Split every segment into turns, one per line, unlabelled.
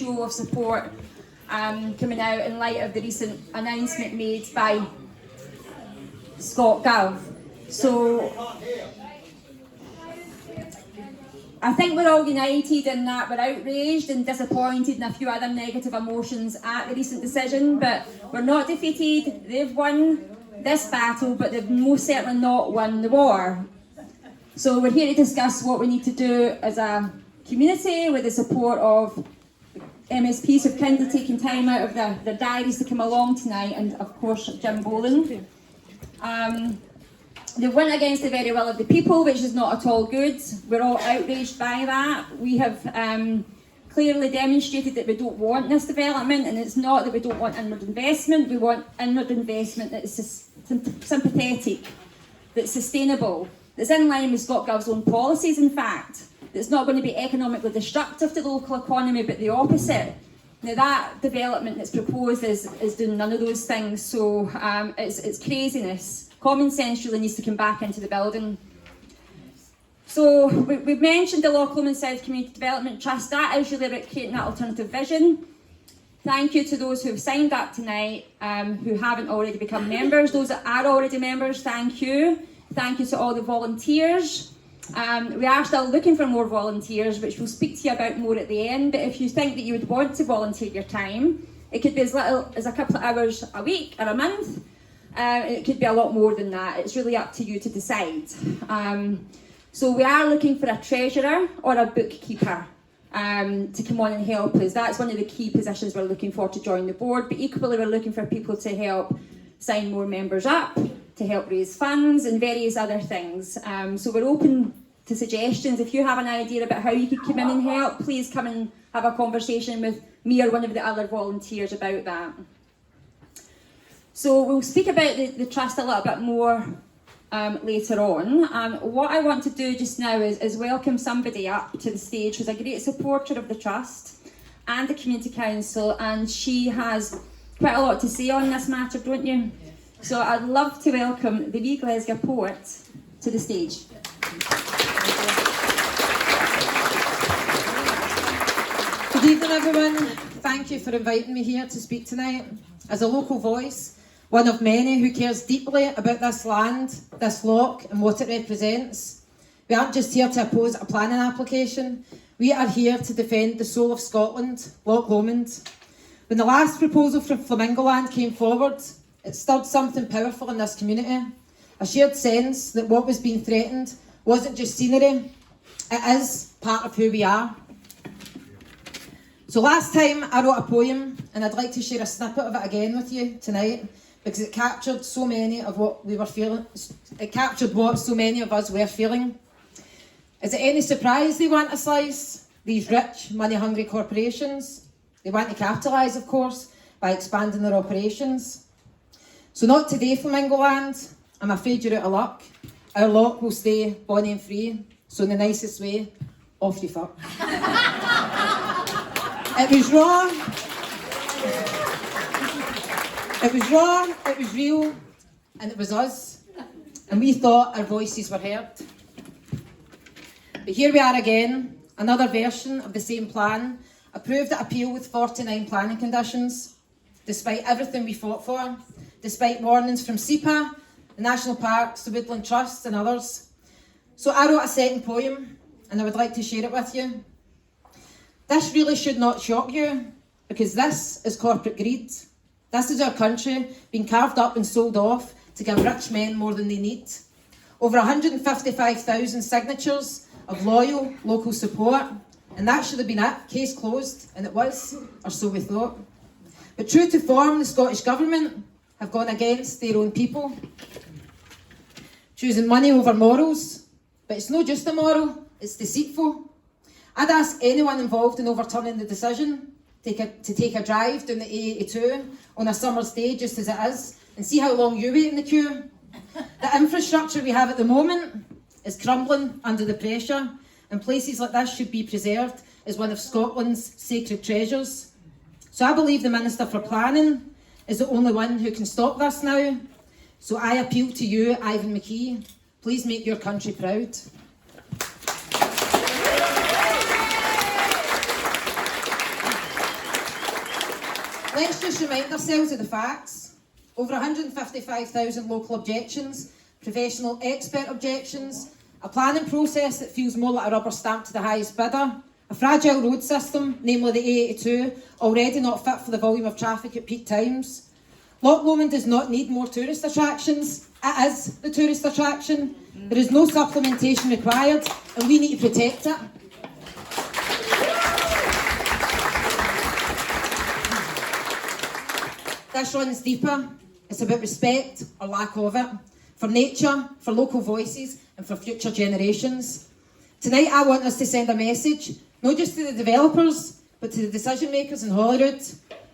show of support coming out in light of the recent announcement made by ScotGov. So I think we're all united in that we're outraged and disappointed and a few other negative emotions at the recent decision, but we're not defeated. They've won this battle, but they've most certainly not won the war. So we're here to discuss what we need to do as a community with the support of MSPs who've kindly taken time out of their diaries to come along tonight, and of course Jim Bollan. They went against the very will of the people, which is not at all good. We're all outraged by that. We have clearly demonstrated that we don't want this development, and it's not that we don't want inward investment. We want inward investment that's sympathetic, that's sustainable, that's in line with ScotGov's own policies, in fact, that's not going to be economically destructive to the local economy, but the opposite. Now that development that's proposed is doing none of those things, so it's craziness. Common sense really needs to come back into the building. So we've mentioned the Loch Lomond South Community Development Trust. That is really about creating that alternative vision. Thank you to those who have signed up tonight, who haven't already become members. Those that are already members, thank you. Thank you to all the volunteers. We are still looking for more volunteers, which we'll speak to you about more at the end. But if you think that you would want to volunteer your time, it could be as little as a couple of hours a week or a month. It could be a lot more than that. It's really up to you to decide. So we are looking for a treasurer or a bookkeeper to come on and help us. That's one of the key positions we're looking for to join the board. But equally, we're looking for people to help sign more members up, to help raise funds and various other things. So we're open to suggestions. If you have an idea about how you could come in and help, please come and have a conversation with me or one of the other volunteers about that. So we'll speak about the trust a little bit more later on. What I want to do just now is welcome somebody up to the stage who's a great supporter of the trust and the community council, and she has quite a lot to say on this matter, don't you? So I'd love to welcome the wee Glasgow poet to the stage.
Good evening, everyone. Thank you for inviting me here to speak tonight. As a local voice, one of many who cares deeply about this land, this loch and what it represents, we aren't just here to oppose a planning application, we are here to defend the soul of Scotland, Loch Lomond. When the last proposal from Flamingo Land came forward, it stirred something powerful in this community, a shared sense that what was being threatened wasn't just scenery, it is part of who we are. So last time I wrote a poem, and I'd like to share a snippet of it again with you tonight, because it captured so many of what we were feeling. It captured what so many of us were feeling. Is it any surprise they want a slice? These rich, money-hungry corporations. They want to capitalise, of course, by expanding their operations. So not today, Flamingo Land. I'm afraid you're out of luck. Our lot will stay bonny and free. So in the nicest way, off you fuck. It was raw. It was raw, it was real, and it was us. And we thought our voices were heard. But here we are again, another version of the same plan, approved at appeal with 49 planning conditions, despite everything we fought for, despite warnings from SEPA, the National Parks, the Woodland Trust and others. So I wrote a second poem, and I would like to share it with you. This really should not shock you, because this is corporate greed. This is our country being carved up and sold off to give rich men more than they need. Over 155,000 signatures of loyal local support, and that should have been it, case closed, and it was, or so we thought. But true to form, the Scottish Government have gone against their own people, choosing money over morals, but it's not just immoral, it's deceitful. I'd ask anyone involved in overturning the decision to take a drive down the A82 on a summer's day just as it is and see how long you wait in the queue. The infrastructure we have at the moment is crumbling under the pressure, and places like this should be preserved as one of Scotland's sacred treasures. So I believe the Minister for Planning is the only one who can stop this now. So I appeal to you, Ivan McKee, please make your country proud. Let's just remind ourselves of the facts. Over 155,000 local objections, professional expert objections, a planning process that feels more like a rubber stamp to the highest bidder, a fragile road system, namely the A82, already not fit for the volume of traffic at peak times. Loch Lomond does not need more tourist attractions. It is the tourist attraction. There is no supplementation required, and we need to protect it. This runs deeper. It's about respect, or lack of it, for nature, for local voices, and for future generations. Tonight I want us to send a message, not just to the developers, but to the decision makers in Holyrood.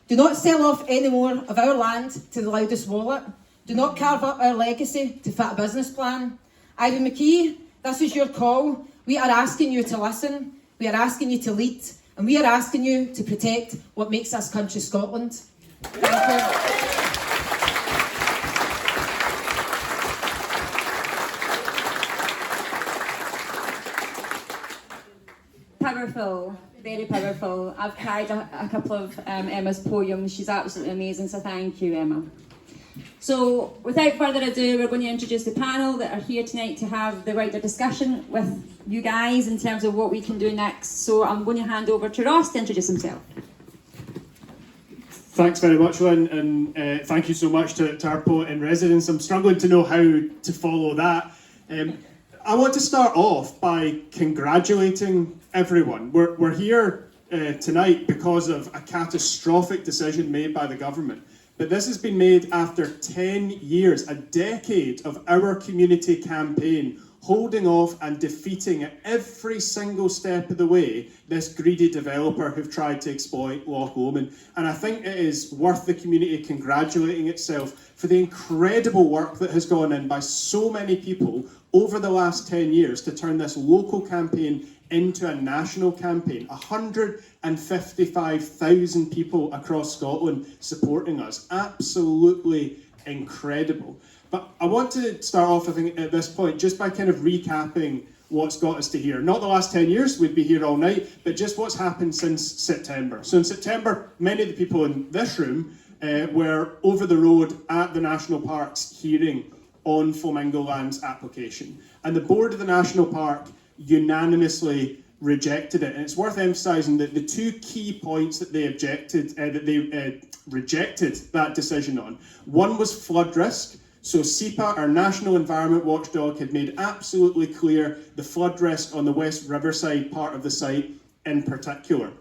Do not sell off any more of our land to the loudest wallet. Do not carve up our legacy to fit a business plan. Ivy McKee, this is your call. We are asking you to listen, we are asking you to lead, and we are asking you to protect what makes this country Scotland. Thank you.
Powerful, very powerful. I've cried a couple of Emma's poems. She's absolutely amazing, so thank you, Emma. So without further ado, we're going to introduce the panel that are here tonight to have the wider discussion with you guys in terms of what we can do next. So I'm going to hand over to Ross to introduce himself.
Thanks very much, Lynn, and thank you so much to our poet in residence. I'm struggling to know how to follow that. I want to start off by congratulating everyone. We're here tonight because of a catastrophic decision made by the government. But this has been made after 10 years, a decade of our community campaign, holding off and defeating at every single step of the way this greedy developer who've tried to exploit Loch Lomond. And I think it is worth the community congratulating itself for the incredible work that has gone in by so many people over the last 10 years to turn this local campaign into a national campaign. 155,000 people across Scotland supporting us. Absolutely incredible. But I want to start off, I think, at this point, just by kind of recapping what's got us to here. Not the last 10 years, we'd be here all night, but just what's happened since September. So in September, many of the people in this room were over the road at the National Park's hearing on Flamingo Land's application. And the board of the National Park unanimously rejected it. And it's worth emphasising that the two key points that they rejected that decision on. One was flood risk. So SEPA, our national environment watchdog, had made absolutely clear the flood risk on the West Riverside part of the site in particular.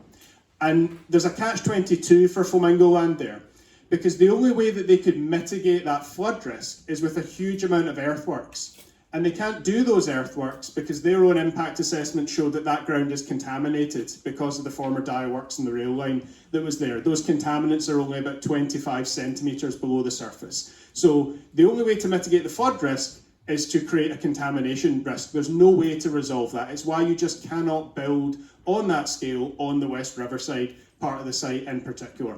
And there's a catch-22 for Flamingo Land there, because the only way that they could mitigate that flood risk is with a huge amount of earthworks. And they can't do those earthworks because their own impact assessment showed that that ground is contaminated because of the former dye works and the rail line that was there. Those contaminants are only about 25 centimetres below the surface. So the only way to mitigate the flood risk is to create a contamination risk. There's no way to resolve that. It's why you just cannot build on that scale on the West Riverside part of the site in particular.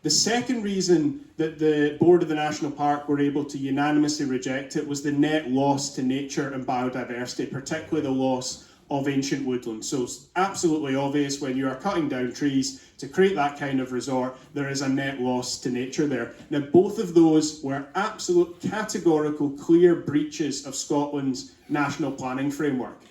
The second reason that the board of the National Park were able to unanimously reject it was the net loss to nature and biodiversity, particularly the loss of ancient woodland. So it's absolutely obvious when you are cutting down trees to create that kind of resort, there is a net loss to nature there. Now, both of those were absolute categorical, clear breaches of Scotland's national planning framework.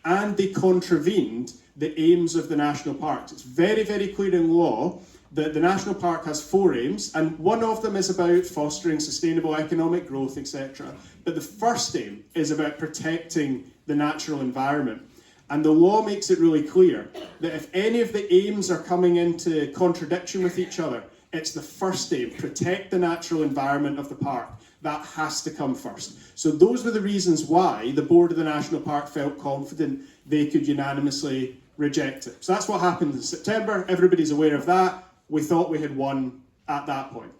And they contravened the aims of the national parks. It's very, very clear in law that the National Park has 4 aims, and one of them is about fostering sustainable economic growth, etc. But the first aim is about protecting the natural environment. And the law makes it really clear that if any of the aims are coming into contradiction with each other, it's the first aim, protect the natural environment of the park. That has to come first. So those were the reasons why the board of the National Park felt confident they could unanimously reject it. So that's what happened in September. Everybody's aware of that. We thought we had won at that point.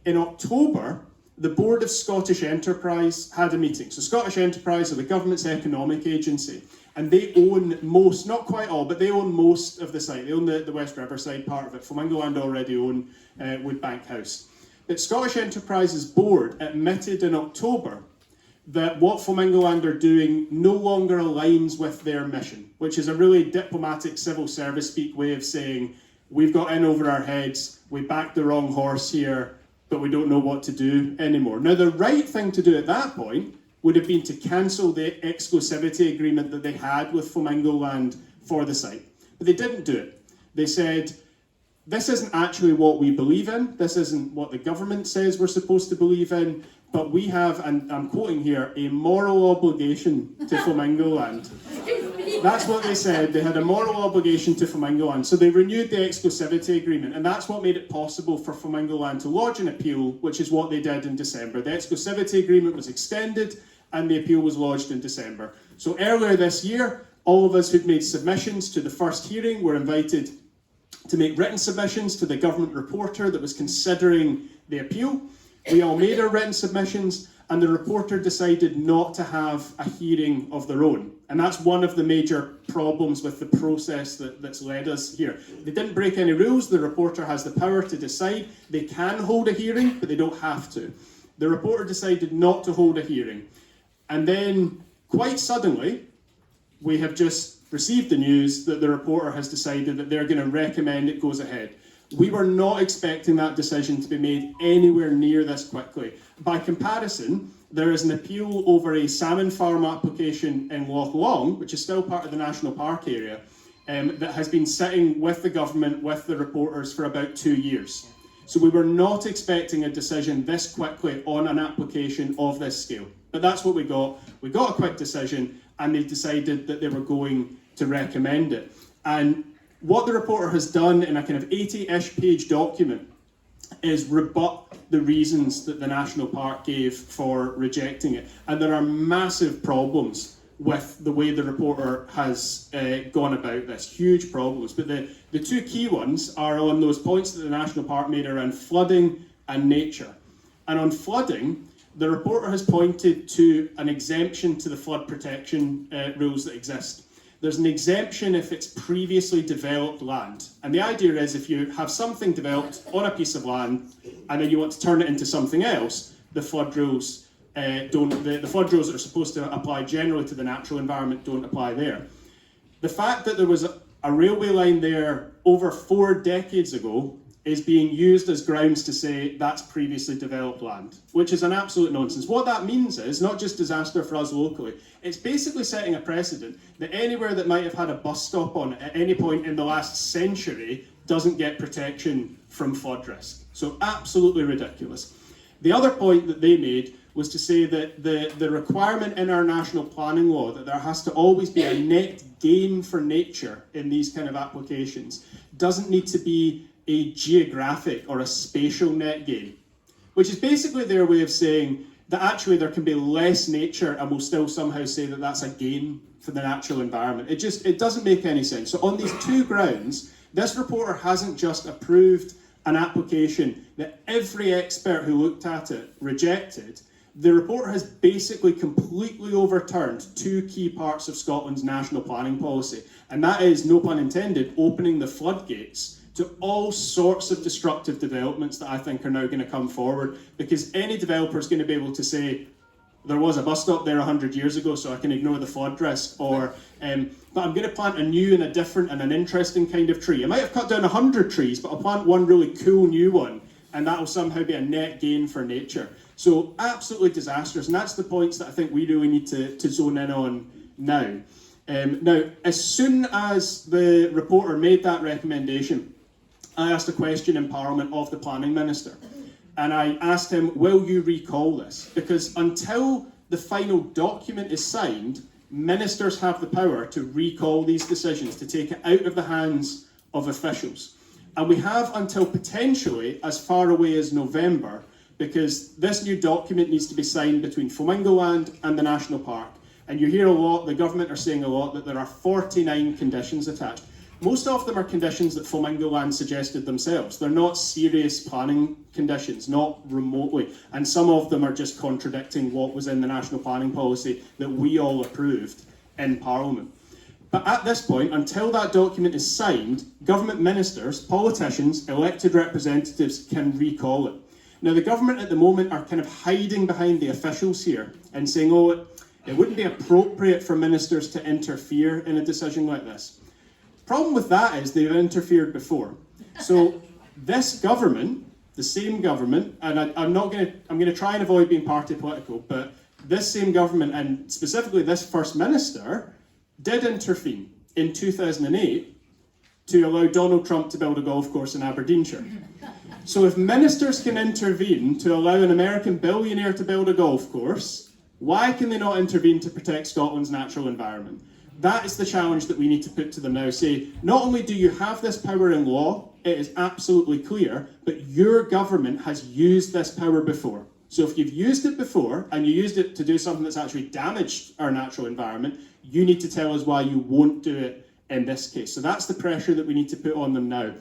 In October, the Board of Scottish Enterprise had a meeting. So Scottish Enterprise are the government's economic agency, and they own most, not quite all, but they own most of the site. They own the West Riverside part of it. Flamingo Land already own Woodbank House. But Scottish Enterprise's board admitted in October that what Flamingo Land are doing no longer aligns with their mission, which is a really diplomatic civil service speak way of saying we've got in over our heads, we backed the wrong horse here, but we don't know what to do anymore. Now, the right thing to do at that point would have been to cancel the exclusivity agreement that they had with Flamingo Land for the site. But they didn't do it. They said, this isn't actually what we believe in, this isn't what the government says we're supposed to believe in, but we have, and I'm quoting here, a moral obligation to Flamingo Land. That's what they said. They had a moral obligation to Flamingo Land. So they renewed the exclusivity agreement, and that's what made it possible for Flamingo Land to lodge an appeal, which is what they did in December. The exclusivity agreement was extended, and the appeal was lodged in December. So earlier this year, all of us who'd made submissions to the first hearing were invited to make written submissions to the government reporter that was considering the appeal. We all made our written submissions, and the reporter decided not to have a hearing of their own. And that's one of the major problems with the process that's led us here. They didn't break any rules. The reporter has the power to decide. They can hold a hearing, but they don't have to. The reporter decided not to hold a hearing. And then, quite suddenly, we have just received the news that the reporter has decided that they're going to recommend it goes ahead. We were not expecting that decision to be made anywhere near this quickly. By comparison, there is an appeal over a salmon farm application in Loch Long, which is still part of the national park area, that has been sitting with the government, with the reporters for about 2 years. So we were not expecting a decision this quickly on an application of this scale. But that's what we got. We got a quick decision, and they decided that they were going to recommend it. And what the reporter has done in a kind of 80-ish page document is rebut the reasons that the National Park gave for rejecting it. And there are massive problems with the way the reporter has gone about this, huge problems. But the two key ones are on those points that the National Park made around flooding and nature. And on flooding, the reporter has pointed to an exemption to the flood protection rules that exist. There's an exemption if it's previously developed land. And the idea is if you have something developed on a piece of land and then you want to turn it into something else, the flood rules the flood rules that are supposed to apply generally to the natural environment don't apply there. The fact that there was a railway line there over 4 decades ago is being used as grounds to say that's previously developed land, which is an absolute nonsense. What that means is not just disaster for us locally, it's basically setting a precedent that anywhere that might have had a bus stop on it at any point in the last century doesn't get protection from flood risk. So absolutely ridiculous. The other point that they made was to say that the requirement in our national planning law that there has to always be a net gain for nature in these kind of applications doesn't need to be a geographic or a spatial net gain, which is basically their way of saying that actually there can be less nature and we'll still somehow say that that's a gain for the natural environment. It doesn't make any sense. So on these two grounds, this reporter hasn't just approved an application that every expert who looked at it rejected. The reporter has basically completely overturned 2 key parts of Scotland's national planning policy, and that is, no pun intended, opening the floodgates to all sorts of destructive developments that I think are now going to come forward, because any developer is going to be able to say, there was a bus stop there 100 years ago, so I can ignore the flood risk, or but I'm going to plant a new and a different and an interesting kind of tree. I might have cut down 100 trees, but I'll plant one really cool new one, and that will somehow be a net gain for nature. So absolutely disastrous, and that's the points that I think we really need to zone in on now. Now, as soon as the reporter made that recommendation, I asked a question in Parliament of the Planning Minister, and I asked him, will you recall this? Because until the final document is signed, ministers have the power to recall these decisions, to take it out of the hands of officials. And we have until potentially as far away as November, because this new document needs to be signed between Flamingo Land and the National Park. And you hear a lot, the government are saying a lot, that there are 49 conditions attached. Most of them are conditions that Flamingo Land suggested themselves. They're not serious planning conditions, not remotely. And some of them are just contradicting what was in the national planning policy that we all approved in Parliament. But at this point, until that document is signed, government ministers, politicians, elected representatives can recall it. Now, the government at the moment are kind of hiding behind the officials here and saying, oh, it wouldn't be appropriate for ministers to interfere in a decision like this. Problem with that is they've interfered before. So this government, the same government, and I'm going to try and avoid being party political, but this same government, and specifically this First Minister, did intervene in 2008 to allow Donald Trump to build a golf course in Aberdeenshire. So if ministers can intervene to allow an American billionaire to build a golf course, why can they not intervene to protect Scotland's natural environment? That is the challenge that we need to put to them now. Say, not only do you have this power in law, it is absolutely clear, but your government has used this power before. So if you've used it before, and you used it to do something that's actually damaged our natural environment, you need to tell us why you won't do it in this case. So that's the pressure that we need to put on them now.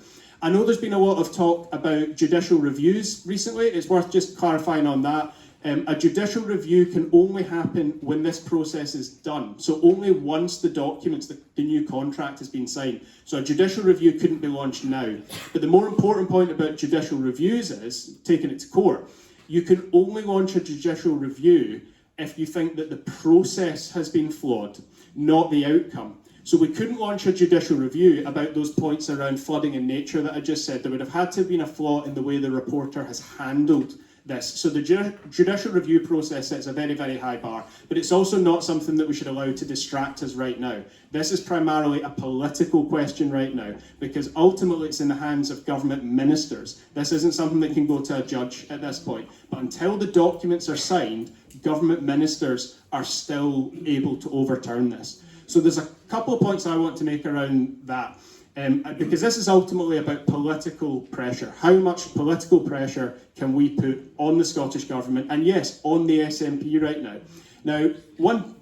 I know there's been a lot of talk about judicial reviews recently. It's worth just clarifying on that. A judicial review can only happen when this process is done. So only once the documents, the new contract has been signed. So a judicial review couldn't be launched now. But the more important point about judicial reviews is, taking it to court, you can only launch a judicial review if you think that the process has been flawed, not the outcome. So we couldn't launch a judicial review about those points around flooding in nature that I just said. There would have had to have been a flaw in the way the reporter has handled this. So the judicial review process sets a very, very high bar, but it's also not something that we should allow to distract us right now. This is primarily a political question right now, because ultimately it's in the hands of government ministers. This isn't something that can go to a judge at this point. But until the documents are signed, government ministers are still able to overturn this. So there's a couple of points I want to make around that. Because this is ultimately about political pressure. How much political pressure can we put on the Scottish Government, and yes, on the SNP right now? Now, one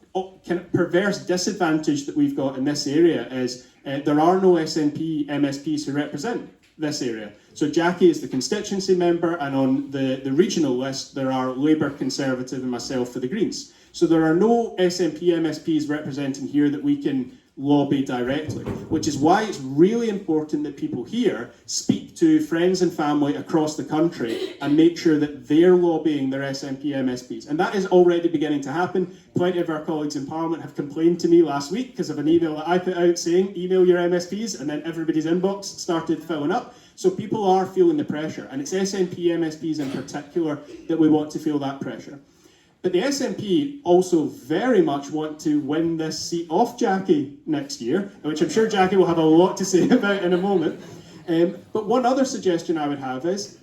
kind of perverse disadvantage that we've got in this area is there are no SNP MSPs who represent this area. So Jackie is the constituency member, and on the regional list there are Labour, Conservative and myself for the Greens. So there are no SNP MSPs representing here that we can lobby directly, which is why it's really important that people here speak to friends and family across the country and make sure that they're lobbying their SNP MSPs. And that is already beginning to happen. Plenty of our colleagues in Parliament have complained to me last week because of an email that I put out saying, email your MSPs, and then everybody's inbox started filling up. So people are feeling the pressure, and it's SNP MSPs in particular that we want to feel that pressure. But the SNP also very much want to win this seat off Jackie next year, which I'm sure Jackie will have a lot to say about in a moment. But one other suggestion I would have is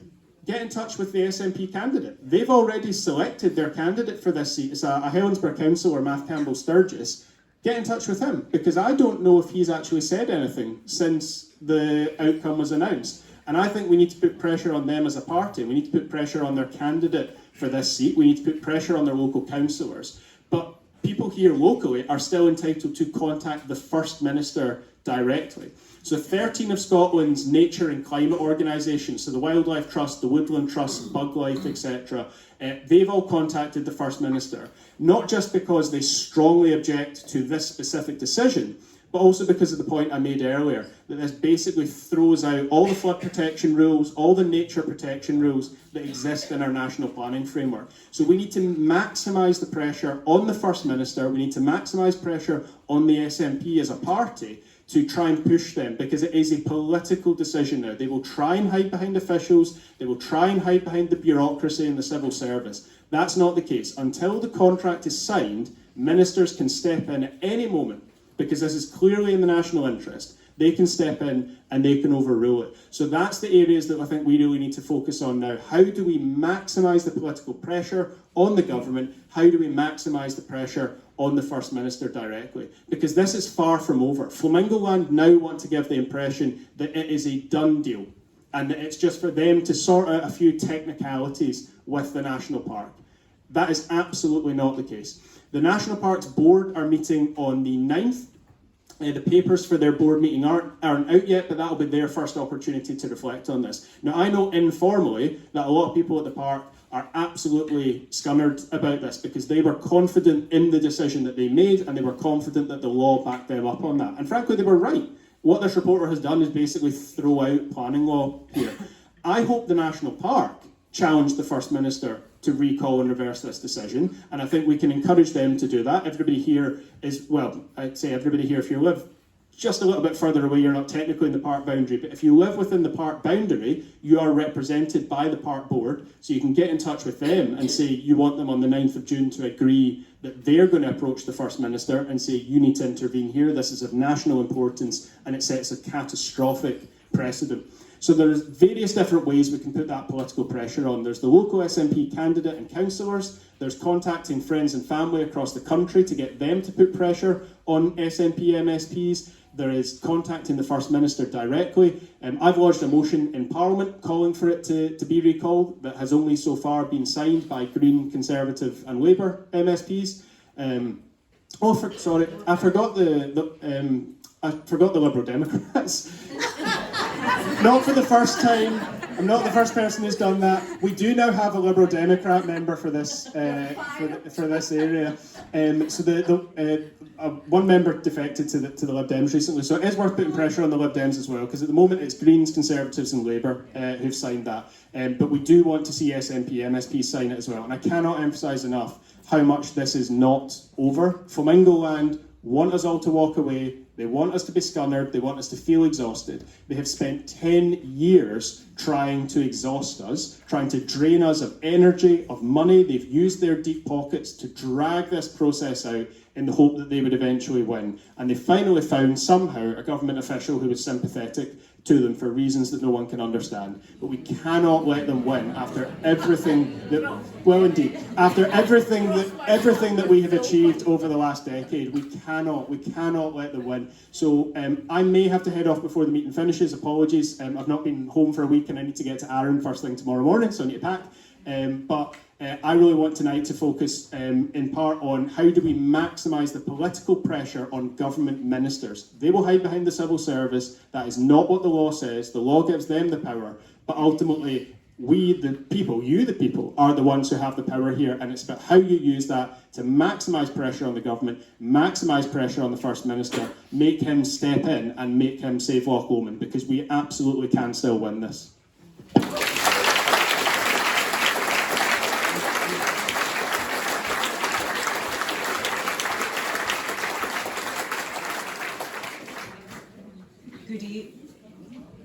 get in touch with the SNP candidate. They've already selected their candidate for this seat. It's a Helensburgh councillor, Matt Campbell Sturgis. Get in touch with him, because I don't know if he's actually said anything since the outcome was announced. And I think we need to put pressure on them as a party. We need to put pressure on their candidate for this seat. We need to put pressure on their local councillors. But people here locally are still entitled to contact the First Minister directly. So 13 of Scotland's nature and climate organisations, so the Wildlife Trust, the Woodland Trust, BugLife, etc., they've all contacted the First Minister, not just because they strongly object to this specific decision, but also because of the point I made earlier, that this basically throws out all the flood protection rules, all the nature protection rules that exist in our national planning framework. So we need to maximise the pressure on the First Minister, we need to maximise pressure on the SNP as a party to try and push them, because it is a political decision now. They will try and hide behind officials, they will try and hide behind the bureaucracy and the civil service. That's not the case. Until the contract is signed, ministers can step in at any moment, because this is clearly in the national interest. They can step in and they can overrule it. So that's the areas that I think we really need to focus on now. How do we maximise the political pressure on the government? How do we maximise the pressure on the First Minister directly? Because this is far from over. Flamingo Land now want to give the impression that it is a done deal, and that it's just for them to sort out a few technicalities with the National Park. That is absolutely not the case. The National Parks Board are meeting on the 9th. The papers for their board meeting aren't out yet, but that'll be their first opportunity to reflect on this. Now, I know informally that a lot of people at the park are absolutely scunnered about this, because they were confident in the decision that they made, and they were confident that the law backed them up on that. And frankly, they were right. What this reporter has done is basically throw out planning law here. I hope the National Park challenge the First Minister to recall and reverse this decision, and I think we can encourage them to do that. Everybody here is, well, I'd say everybody here, if you live just a little bit further away, you're not technically in the park boundary, but if you live within the park boundary, you are represented by the park board, so you can get in touch with them and say you want them on the 9th of June to agree that they're going to approach the First Minister and say you need to intervene here, this is of national importance, and it sets a catastrophic precedent. So there's various different ways we can put that political pressure on. There's the local SNP candidate and councillors, there's contacting friends and family across the country to get them to put pressure on SNP MSPs, there is contacting the First Minister directly. I've lodged a motion in Parliament calling for it to be recalled that has only so far been signed by Green, Conservative and Labour MSPs. I forgot the Liberal Democrats. Not for the first time. I'm not the first person who's done that. We do now have a Liberal Democrat member for this for this area. One member defected to the Lib Dems recently, so it is worth putting pressure on the Lib Dems as well, because at the moment it's Greens, Conservatives and Labour who've signed that. But we do want to see SNP MSPs sign it as well, and I cannot emphasise enough how much this is not over. Flamingo Land want us all to walk away. They want us to be scunnered. They want us to feel exhausted. They have spent 10 years trying to exhaust us, trying to drain us of energy, of money. They've used their deep pockets to drag this process out in the hope that they would eventually win. And they finally found somehow a government official who was sympathetic to them for reasons that no one can understand. But we cannot let them win after everything that, well indeed, after everything that we have achieved over the last decade. We cannot let them win. So I may have to head off before the meeting finishes. Apologies. I've not been home for a week and I need to get to Arran first thing tomorrow morning, so I need to pack. But I really want tonight to focus in part on how do we maximise the political pressure on government ministers. They will hide behind the civil service. That is not what the law says. The law gives them the power, but ultimately we, the people, you the people, are the ones who have the power here, and it's about how you use that to maximise pressure on the government, maximise pressure on the First Minister, make him step in and make him save Loch Lomond, because we absolutely can still win this.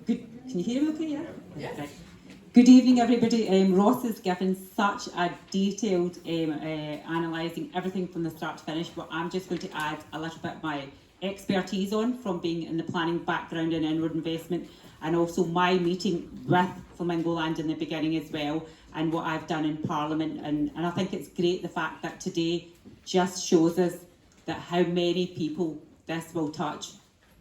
Can you hear me okay, yeah? Yes. Good evening, everybody. Ross has given such a detailed analysing everything from the start to finish, but I'm just going to add a little bit of my expertise on from being in the planning background in inward investment, and also my meeting with Flamingo Land in the beginning as well, and what I've done in Parliament. And I think it's great the fact that today just shows us that how many people this will touch.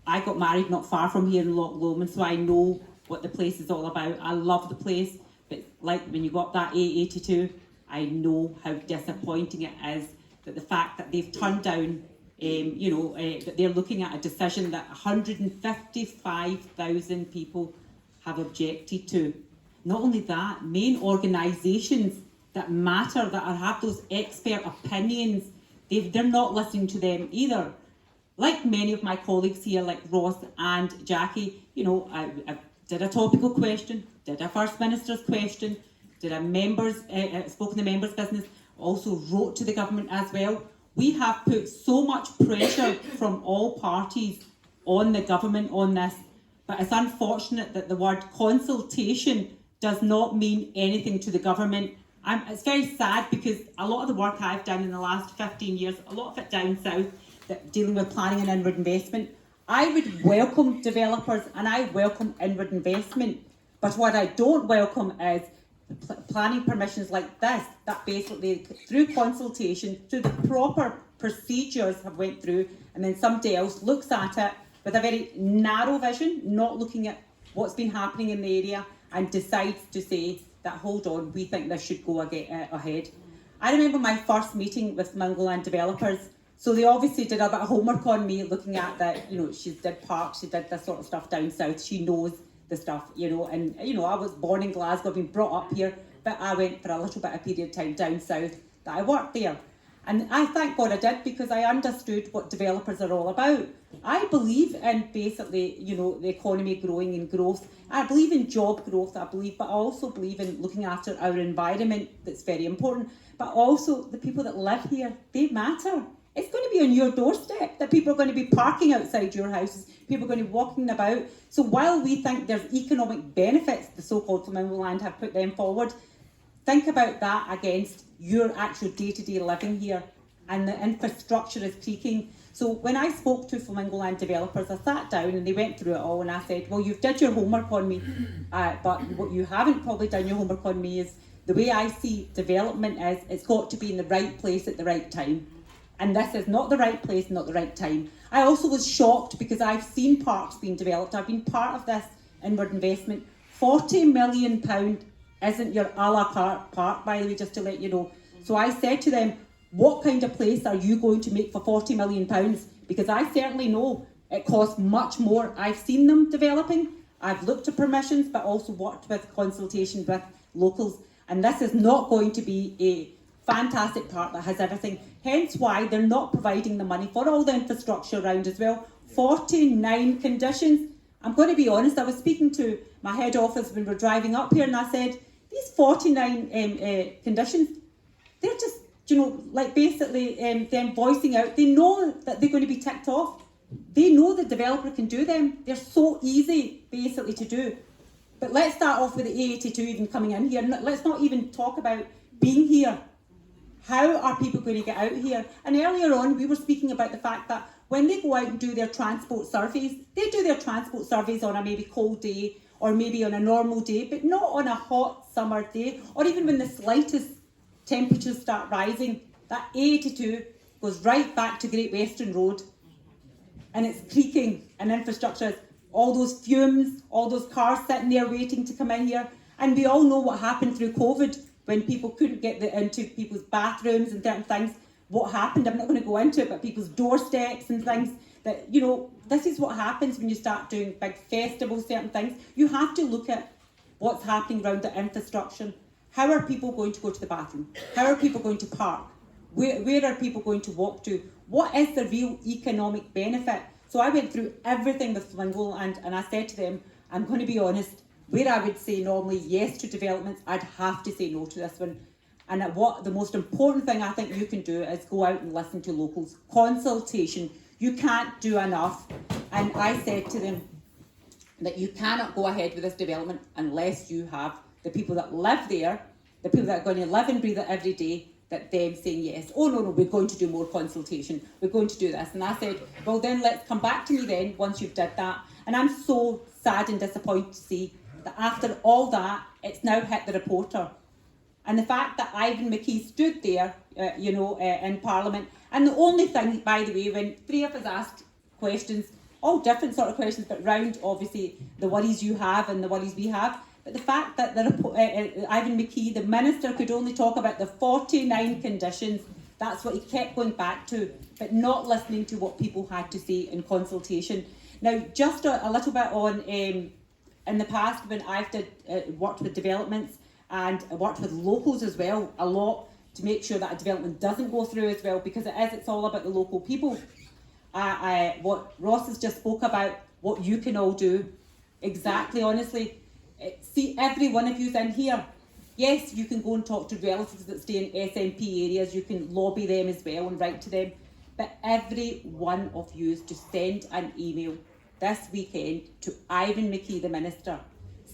I got married not far from here in Loch Lomond, so I know what the place is all about. I love the place, but like when you got that A82, I know how disappointing it is that the fact that they've turned down, that they're looking at a decision that 155,000 people have objected to. Not only that, main organisations that matter, that have those expert opinions, they're not listening to them either. Like many of my colleagues here, like Ross and Jackie, I did a topical question, did a First Minister's question, did a spoke in the members' business, also wrote to the government as well. We have put so much pressure from all parties on the government on this, but it's unfortunate that the word consultation does not mean anything to the government. It's very sad, because a lot of the work I've done in the last 15 years, a lot of it down south, dealing with planning and inward investment, I would welcome developers and I welcome inward investment, but what I don't welcome is planning permissions like this, that basically through consultation, through the proper procedures have went through, and then somebody else looks at it with a very narrow vision, not looking at what's been happening in the area, and decides to say that, hold on, we think this should go ahead. I remember my first meeting with Flamingo Land developers. So they obviously did a bit of homework on me, looking at that, she did parks, she did this sort of stuff down south, she knows the stuff, and, I was born in Glasgow, been brought up here, but I went for a little bit of period of time down south that I worked there. And I thank God I did, because I understood what developers are all about. I believe in basically, the economy growing and growth. I believe in job growth, but I also believe in looking after our environment, that's very important. But also the people that live here, they matter. It's going to be on your doorstep that people are going to be parking outside your houses, people are going to be walking about. So while we think there's economic benefits, the so-called Flamingo Land have put them forward, think about that against your actual day-to-day living here, and the infrastructure is creaking. So when I spoke to Flamingo Land developers, I sat down and they went through it all, and I said, well, you've did your homework on me, but what you haven't probably done your homework on me is the way I see development is it's got to be in the right place at the right time. And this is not the right place, not the right time. I also was shocked because I've seen parks being developed. I've been part of this inward investment. £40 million isn't your a la carte park, by the way, just to let you know. So I said to them, what kind of place are you going to make for £40 million? Because I certainly know it costs much more. I've seen them developing. I've looked at permissions, but also worked with consultation with locals. And this is not going to be a fantastic park that has everything. Hence why they're not providing the money for all the infrastructure around as well. 49 conditions. I'm going to be honest, I was speaking to my head office when we were driving up here, and I said, these 49 conditions, they're just, like basically them voicing out. They know that they're going to be ticked off. They know the developer can do them. They're so easy, basically, to do. But let's start off with the A82 even coming in here. Let's not even talk about being here. How are people going to get out here? And earlier on, we were speaking about the fact that when they go out and do their transport surveys, they do their transport surveys on a maybe cold day or maybe on a normal day, but not on a hot summer day, or even when the slightest temperatures start rising. That A82 goes right back to Great Western Road, and it's creaking, and infrastructure is all those fumes, all those cars sitting there waiting to come in here. And we all know what happened through COVID when people couldn't get into people's bathrooms and certain things. What happened, I'm not going to go into it, but people's doorsteps and things that, this is what happens when you start doing big festivals, certain things. You have to look at what's happening around the infrastructure. How are people going to go to the bathroom? How are people going to park? Where are people going to walk to? What is the real economic benefit? So I went through everything with Flamingo, and I said to them, I'm going to be honest, where I would say normally yes to developments, I'd have to say no to this one. And what the most important thing I think you can do is go out and listen to locals. Consultation. You can't do enough. And I said to them that you cannot go ahead with this development unless you have the people that live there, the people that are going to live and breathe it every day, that them saying yes. Oh no, we're going to do more consultation. We're going to do this. And I said, well then let's come back to me then once you've did that. And I'm so sad and disappointed to see that after all that, it's now hit the reporter. And the fact that Ivan McKee stood there, in Parliament, and the only thing, by the way, when three of us asked questions, all different sort of questions, but round, obviously, the worries you have and the worries we have, but the fact that Ivan McKee, the Minister, could only talk about the 49 conditions, that's what he kept going back to, but not listening to what people had to say in consultation. Now, just a little bit on, in the past, when I've worked with developments and worked with locals as well, a lot, to make sure that a development doesn't go through as well, because it's all about the local people. What Ross has just spoke about, what you can all do, exactly, honestly, see every one of you's in here. Yes, you can go and talk to relatives that stay in SNP areas, you can lobby them as well and write to them, but every one of you is to send an email this weekend to Ivan McKee, the Minister.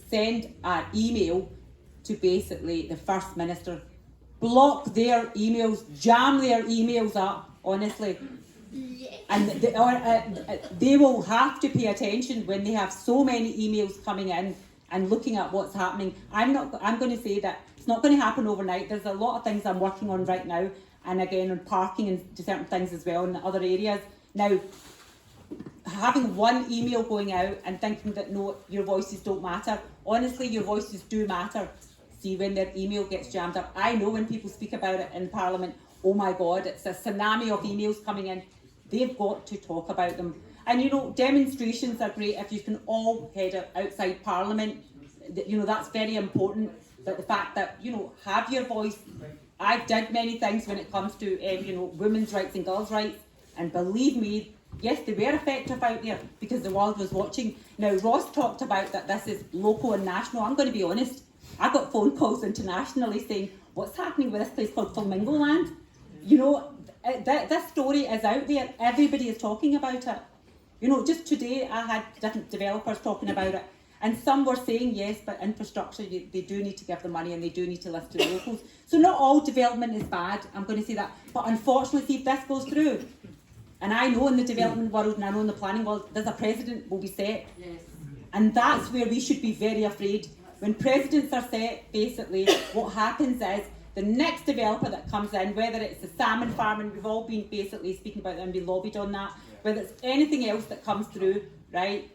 Send an email to basically the First Minister. Block their emails, jam their emails up, honestly. And they will have to pay attention when they have so many emails coming in and looking at what's happening. I'm going to say that it's not going to happen overnight. There's a lot of things I'm working on right now, and again on parking and certain things as well in other areas. Now, having one email going out and thinking that no, your voices don't matter. Honestly, your voices do matter. See, when their email gets jammed up, I know when people speak about it in Parliament, oh my God, it's a tsunami of emails coming in. They've got to talk about them. And demonstrations are great if you can all head outside Parliament. That's very important. But the fact that, have your voice. I've did many things when it comes to, women's rights and girls' rights. And believe me, yes, they were effective out there because the world was watching. Now, Ross talked about that this is local and national. I'm going to be honest. I got phone calls internationally saying, what's happening with this place called Flamingo Land? You know, this story is out there. Everybody is talking about it. You know, just today I had different developers talking about it, and some were saying yes, but infrastructure, they do need to give the money and they do need to listen to the locals. So not all development is bad, I'm going to say that. But unfortunately, if this goes through, and I know in the development world and I know in the planning world, there's a precedent will be set.
Yes.
And that's where we should be very afraid. When precedents are set, basically, what happens is the next developer that comes in, whether it's the salmon farm, and we've all been basically speaking about that and been lobbied on that, whether it's anything else that comes through, right,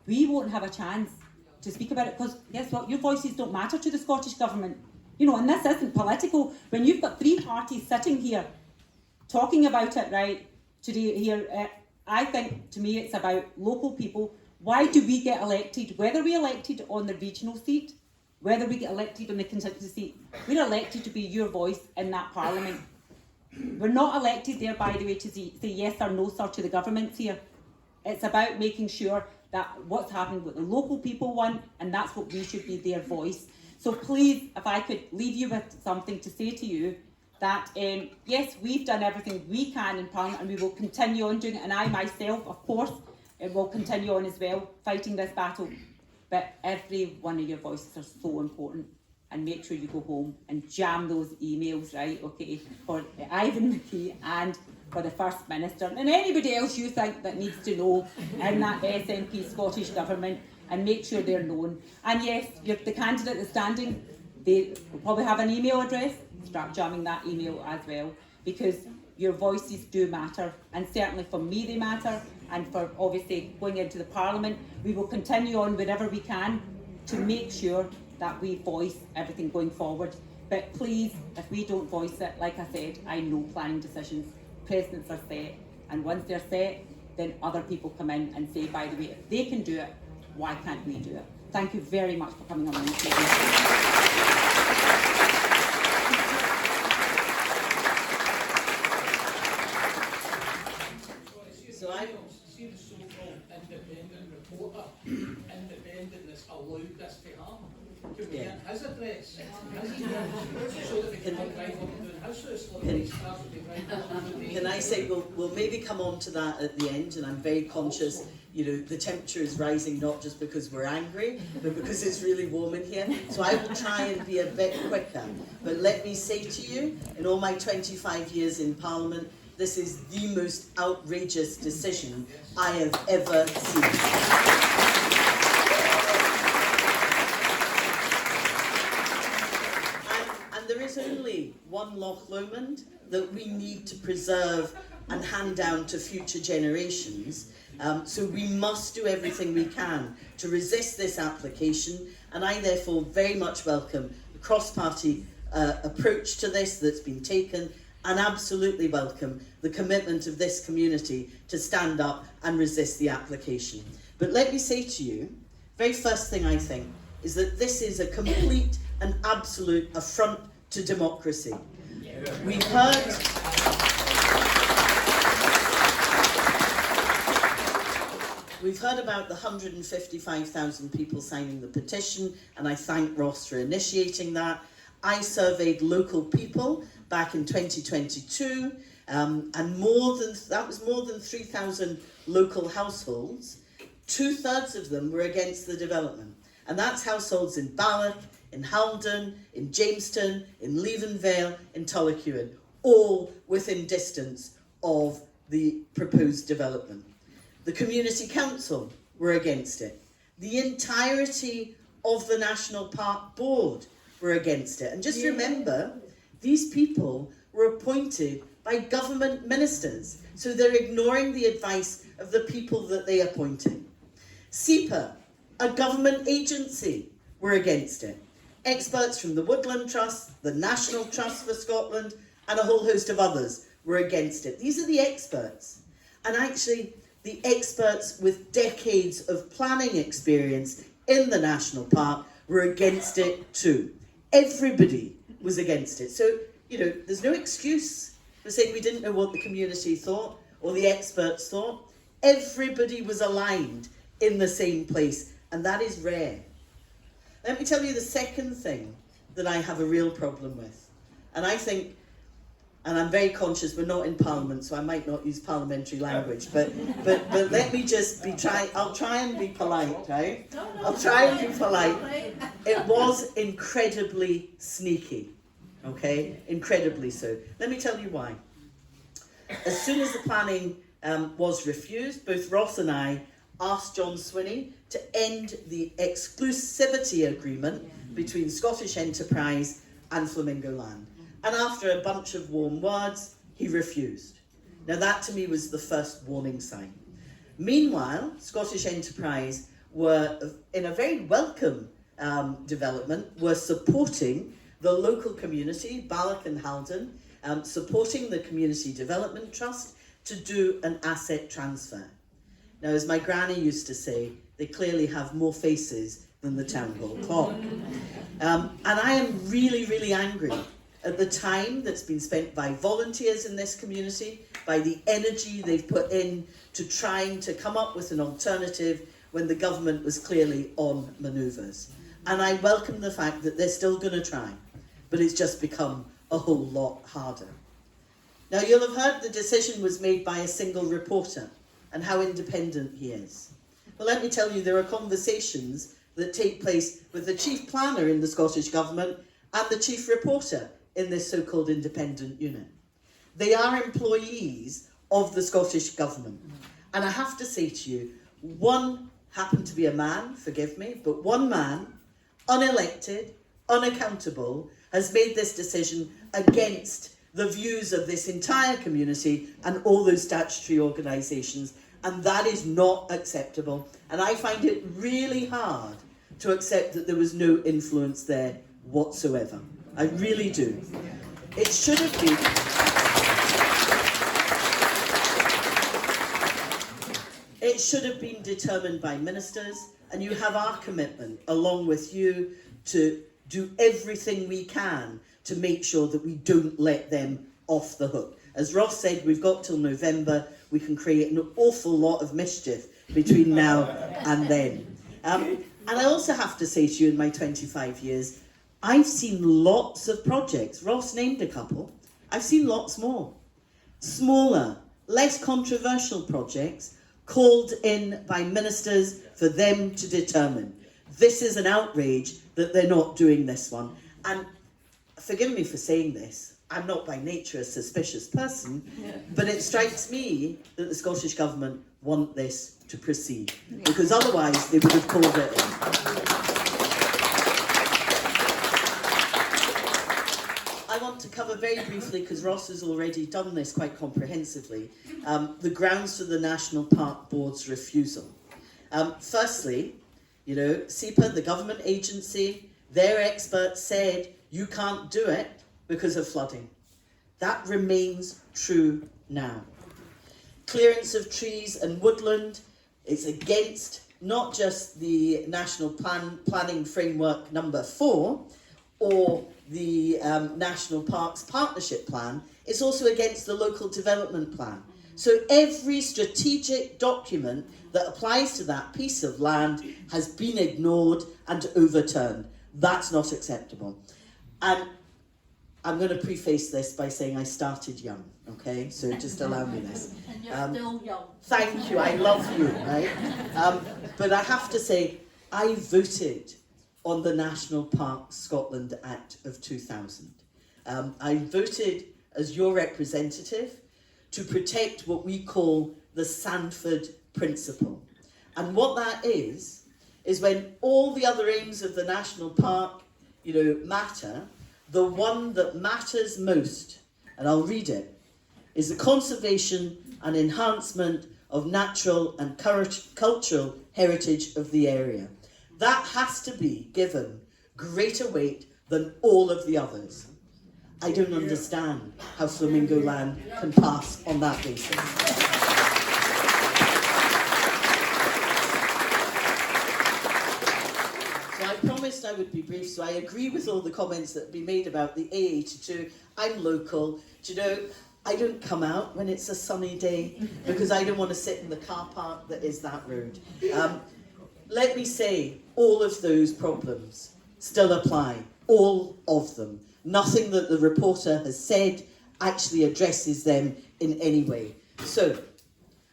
we won't have a chance to speak about it, because guess what, your voices don't matter to the Scottish Government. You know, and this isn't political. When you've got three parties sitting here talking about it, right, today here, I think, to me, it's about local people. Why do we get elected? Whether we elected on the regional seat, whether we get elected on the constituency seat, we're elected to be your voice in that parliament. We're not elected there, by the way, to say yes or no, sir, to the governments here. It's about making sure that what's happening with the local people want, and that's what we should be, their voice. So please, if I could leave you with something to say to you, that yes, we've done everything we can in Parliament, and we will continue on doing it, and I myself, of course, will continue on as well, fighting this battle. But every one of your voices are so important, and make sure you go home and jam those emails, right, okay, for Ivan McKee and for the First Minister, and anybody else you think that needs to know in that SNP Scottish Government, and make sure they're known. And yes, the candidate that's standing, they will probably have an email address. Start jamming that email as well, because your voices do matter, and certainly for me they matter, and for obviously going into the Parliament, we will continue on wherever we can to make sure that we voice everything going forward. But please, if we don't voice it, like I said, I know planning decisions, precedents are set, and once they're set, then other people come in and say, by the way, if they can do it, why can't we do it? Thank you very much for coming on this meeting.
So I don't see the so-called independent reporter, independentness allowed this to happen. Can we get his address, his email, so that we can drive up and doing his house, like these cars would be driving up.
Can I say, we'll maybe come on to that at the end, and I'm very conscious, you know, the temperature is rising not just because we're angry, but because it's really warm in here. So I will try and be a bit quicker. But let me say to you, in all my 25 years in Parliament, this is the most outrageous decision I have ever seen. There is only one Loch Lomond that we need to preserve and hand down to future generations. So we must do everything we can to resist this application, and I therefore very much welcome the cross-party approach to this that's been taken, and absolutely welcome the commitment of this community to stand up and resist the application. But let me say to you, very first thing I think is that this is a complete and absolute affront to democracy. We've heard about the 155,000 people signing the petition, and I thank Ross for initiating that. I surveyed local people back in 2022, and that was more than 3,000 local households. 2/3 of them were against the development, and that's households in Balloch, in Haldane, in Jamestown, in Leavenvale, in Tullochune, all within distance of the proposed development. The Community Council were against it. The entirety of the National Park Board were against it. And just remember, these people were appointed by government ministers, so they're ignoring the advice of the people that they appointed. CEPA, a government agency, were against it. Experts from the Woodland Trust, the National Trust for Scotland, and a whole host of others were against it. These are the experts. And actually, the experts with decades of planning experience in the national park were against it too. Everybody was against it. So, you know, there's no excuse for saying we didn't know what the community thought or the experts thought. Everybody was aligned in the same place, and that is rare. Let me tell you the second thing that I have a real problem with. And I think and I'm very conscious we're not in Parliament, so I might not use parliamentary language, but let me just I'll try and be polite, right? I'll try and be polite. It was incredibly sneaky, okay? Incredibly so. Let me tell you why. As soon as the planning was refused, both Ross and I asked John Swinney to end the exclusivity agreement between Scottish Enterprise and Flamingo Land. And after a bunch of warm words, he refused. Now that to me was the first warning sign. Meanwhile, Scottish Enterprise were, in a very welcome development, were supporting the local community, Balloch and Haldane, supporting the Community Development Trust to do an asset transfer. Now, as my granny used to say, they clearly have more faces than the town hall clock. And I am really, really angry at the time that's been spent by volunteers in this community, by the energy they've put in to trying to come up with an alternative when the government was clearly on manoeuvres. And I welcome the fact that they're still going to try, but it's just become a whole lot harder. Now, you'll have heard the decision was made by a single reporter and how independent he is. Well, let me tell you, there are conversations that take place with the chief planner in the Scottish Government and the chief reporter in this so-called independent unit. They are employees of the Scottish Government. And I have to say to you, one happened to be a man, forgive me, but one man, unelected, unaccountable, has made this decision against the views of this entire community and all those statutory organisations, and that is not acceptable. And I find it really hard to accept that there was no influence there whatsoever. I really do. It should have been. It should have been determined by ministers, and you have our commitment, along with you, to do everything we can to make sure that we don't let them off the hook. As Ross said, we've got till November. We can create an awful lot of mischief between now and then. And I also have to say to you, in my 25 years, I've seen lots of projects. Ross named a couple. I've seen lots more. Smaller, less controversial projects called in by ministers for them to determine. This is an outrage that they're not doing this one. And forgive me for saying this, I'm not by nature a suspicious person, but it strikes me that the Scottish Government want this to proceed, because otherwise they would have called it in. I want to cover very briefly, because Ross has already done this quite comprehensively, the grounds for the National Park Board's refusal. Firstly, CPA, the government agency, their experts said you can't do it because of flooding. That remains true now. Clearance of trees and woodland is against not just the National Planning Framework number 4 or the National Parks Partnership Plan, it's also against the Local Development Plan. So every strategic document that applies to that piece of land has been ignored and overturned. That's not acceptable. And I'm going to preface this by saying I started young, okay? So just allow me this.
And you're still young.
Thank you, I love you, right? But I have to say, I voted on the National Parks Scotland Act of 2000. I voted as your representative to protect what we call the Sandford Principle. And what that is when all the other aims of the national park, matter, the one that matters most, and I'll read it, is the conservation and enhancement of natural and cultural heritage of the area. That has to be given greater weight than all of the others. I don't understand how Flamingo Land can pass on that basis. So I promised I would be brief, so I agree with all the comments that have been made about the A82. I'm local. I don't come out when it's a sunny day because I don't want to sit in the car park that is that road. Let me say, all of those problems still apply, all of them. Nothing that the reporter has said actually addresses them in any way. So,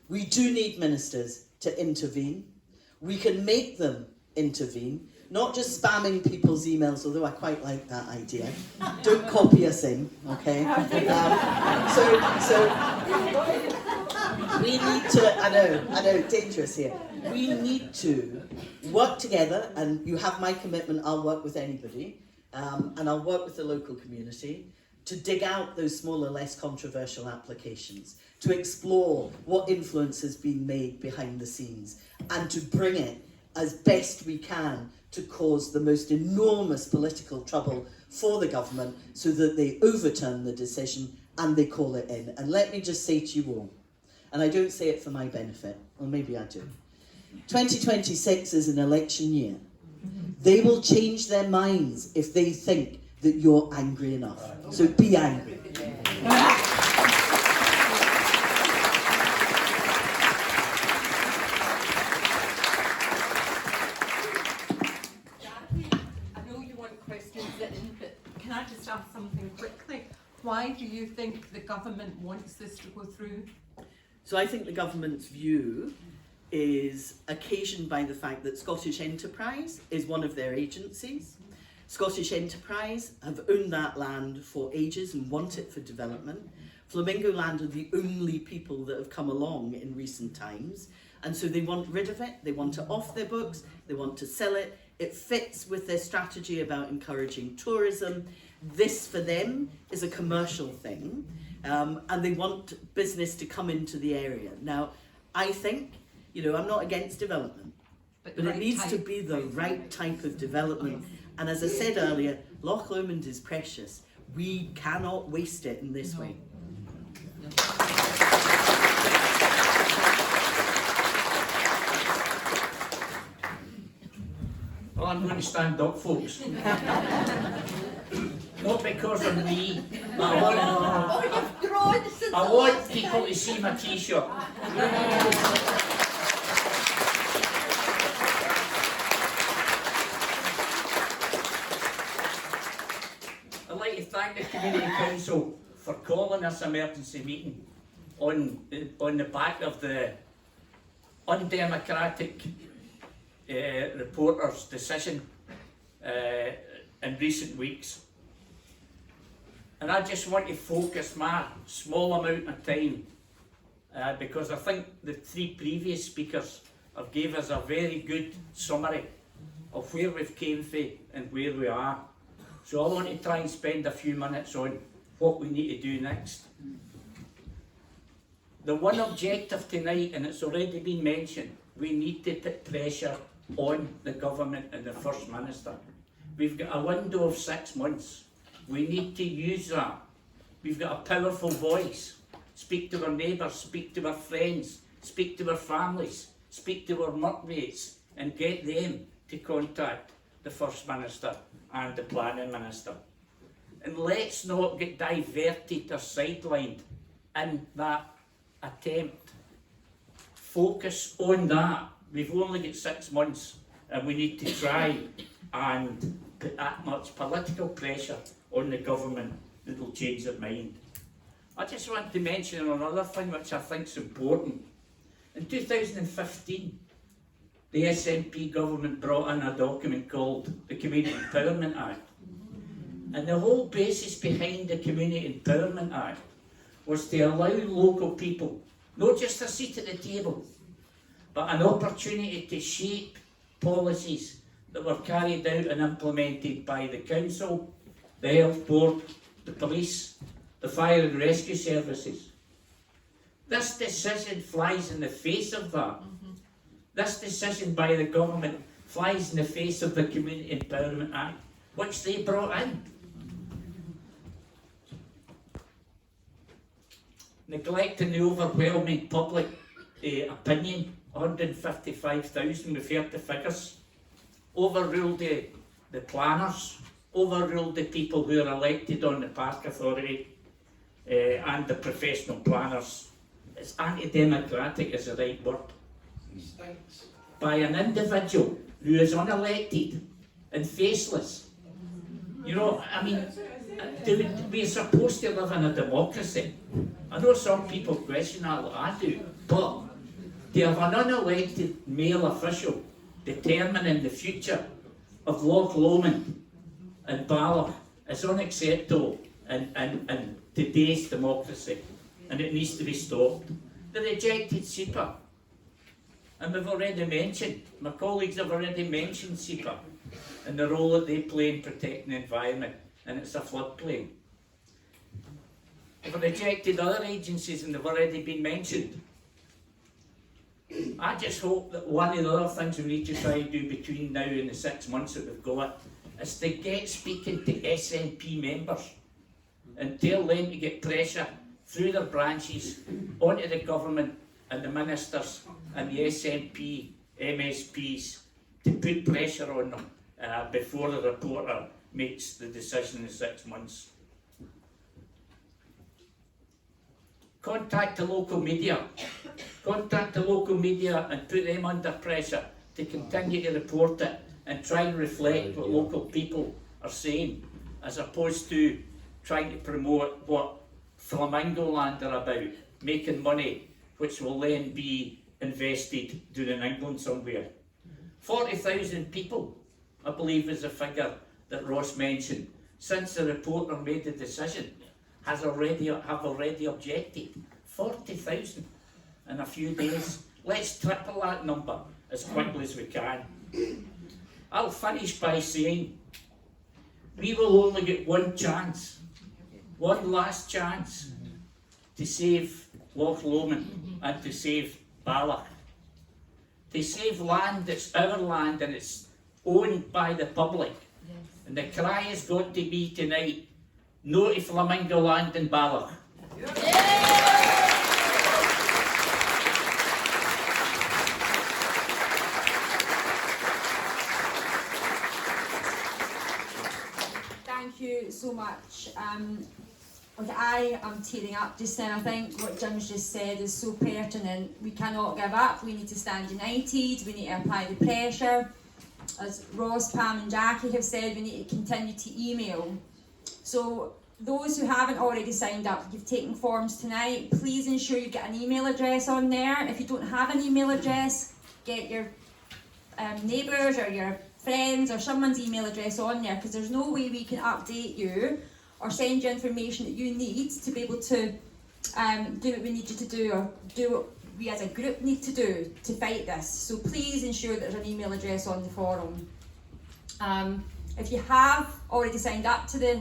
we do need ministers to intervene. We can make them intervene, not just spamming people's emails, although I quite like that idea. Don't copy us in, okay? So we need to, I know, dangerous here. We need to work together, and you have my commitment, I'll work with anybody, and I'll work with the local community to dig out those smaller, less controversial applications, to explore what influence has been made behind the scenes, and to bring it as best we can to cause the most enormous political trouble for the government so that they overturn the decision and they call it in. And let me just say to you all, and I don't say it for my benefit, or maybe I do, 2026 is an election year. They will change their minds if they think that you're angry enough. So be angry.
Can I just ask something quickly? Why do you think the government wants this to go through?
So I think the government's view is occasioned by the fact that Scottish Enterprise is one of their agencies. Scottish Enterprise have owned that land for ages and want it for development. Flamingo Land are the only people that have come along in recent times, and so they want rid of it, they want it off their books, they want to sell it. It fits with their strategy about encouraging tourism. This, for them, is a commercial thing, and they want business to come into the area. Now, I think, I'm not against development, but it needs to be the right type of development. And as I said earlier, Loch Lomond is precious. We cannot waste it in this way.
Well, I'm going to stand up, folks. Not because I'm me, but I want people to see my t-shirt. I'd like to thank the Community Council for calling this emergency meeting on the back of the undemocratic reporter's decision in recent weeks. And I just want to focus my small amount of time because I think the three previous speakers have gave us a very good summary of where we've came from and where we are. So I want to try and spend a few minutes on what we need to do next. The one objective tonight, and it's already been mentioned, we need to put pressure on the government and the First Minister. We've got a window of 6 months. We need to use that. We've got a powerful voice. Speak to our neighbours, speak to our friends, speak to our families, speak to our workmates, and get them to contact the First Minister and the Planning Minister. And let's not get diverted or sidelined in that attempt. Focus on that. We've only got 6 months and we need to try and put that much political pressure on the government that will change their mind. I just want to mention another thing which I think is important. In 2015, the SNP government brought in a document called the Community Empowerment Act. And the whole basis behind the Community Empowerment Act was to allow local people not just a seat at the table, but an opportunity to shape policies that were carried out and implemented by the council, the health board, the police, the fire and rescue services. This decision flies in the face of that. This decision by the government flies in the face of the Community Empowerment Act, which they brought in. Neglecting the overwhelming public opinion, 155,000, we've heard the figures, overruled the planners, overruled the people who are elected on the Park Authority and the professional planners. It's anti-democratic is the right word.
Stinks.
By an individual who is unelected and faceless. You know, I mean, we're supposed to live in a democracy. I know some people question that, like I do, but to have an unelected male official determining the future of Loch Lomond and Balloch is unacceptable in today's democracy, and it needs to be stopped. They rejected SEPA, and we've already mentioned, my colleagues have already mentioned SEPA and the role that they play in protecting the environment, and it's a floodplain. They've rejected other agencies and they've already been mentioned. I just hope that one of the other things we need to try and do between now and the 6 months that we've got is to get speaking to SNP members and tell them to get pressure through their branches onto the government and the ministers and the SNP MSPs to put pressure on them before the reporter makes the decision in 6 months. Contact the local media. Contact the local media and put them under pressure to continue to report it and try and reflect what local people are saying, as opposed to trying to promote what Flamingo Land are about, making money which will then be invested down in England somewhere. 40,000 people, I believe, is the figure that Ross mentioned, since the reporter made the decision, have already objected. 40,000 in a few days. Let's triple that number as quickly as we can. I'll finish by saying we will only get one chance, one last chance to save Loch Lomond and to save Balloch. To save land that's our land and it's owned by the public. And the cry has got to be tonight, no to Flamingo Land in Balloch.
Thank you so much. I am tearing up just now. I think what Jim's just said is so pertinent. We cannot give up. We need to stand united. We need to apply the pressure. As Ross, Pam and Jackie have said, we need to continue to email. So those who haven't already signed up, you've taken forms tonight, please ensure you get an email address on there. If you don't have an email address, get your neighbours or your friends or someone's email address on there, because there's no way we can update you or send you information that you need to be able to do what we need you to do, or do what we as a group need to do to fight this. So please ensure that there's an email address on the forum. If you have already signed up to the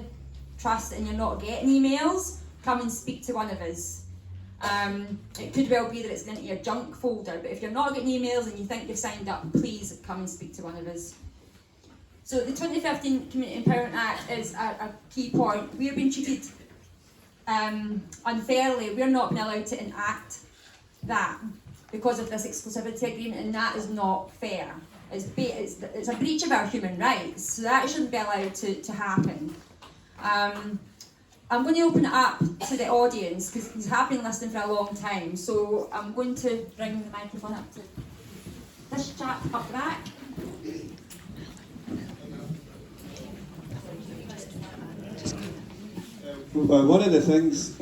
trust and you're not getting emails, come and speak to one of us. It could well be that it's going into your junk folder, but if you're not getting emails and you think you've signed up, please come and speak to one of us. So the 2015 Community Empowerment Act is a key point. We're being treated unfairly. We're not being allowed to enact that because of this exclusivity agreement, and that is not fair. It's a breach of our human rights, so that shouldn't be allowed to happen. I'm going to open it up to the audience because these have been listening for a long time, so I'm going to bring the microphone up to this chap up the back.
One of the things